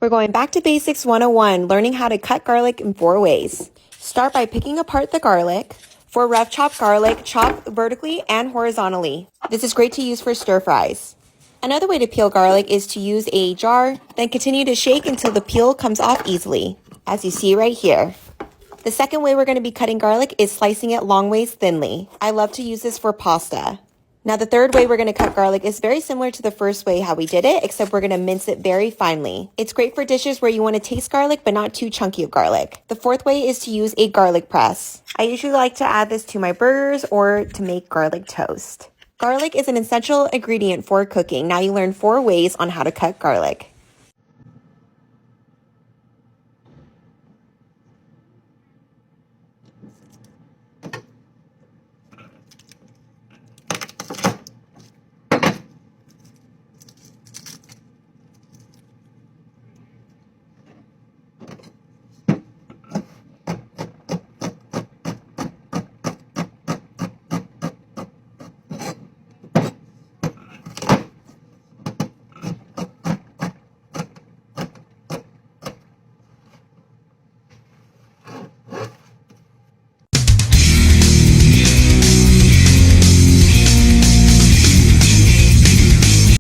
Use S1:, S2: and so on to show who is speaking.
S1: We're going back to Basics 101, learning how to cut garlic in 4 ways. Start by picking apart the garlic. For rough chopped garlic, chop vertically and horizontally. This is great to use for stir fries. Another way to peel garlic is to use a jar, then continue to shake until the peel comes off easily, as you see right here. The second way we're going to be cutting garlic is slicing it long ways thinly. I love to use this for pasta. Now the third way we're going to cut garlic is very similar to the first way how we did it, except we're going to mince it very finely. It's great for dishes where you want to taste garlic but not too chunky of garlic. The fourth way is to use a garlic press. I usually like to add this to my burgers or to make garlic toast. Garlic is an essential ingredient for cooking. Now you learn 4 ways on how to cut garlic.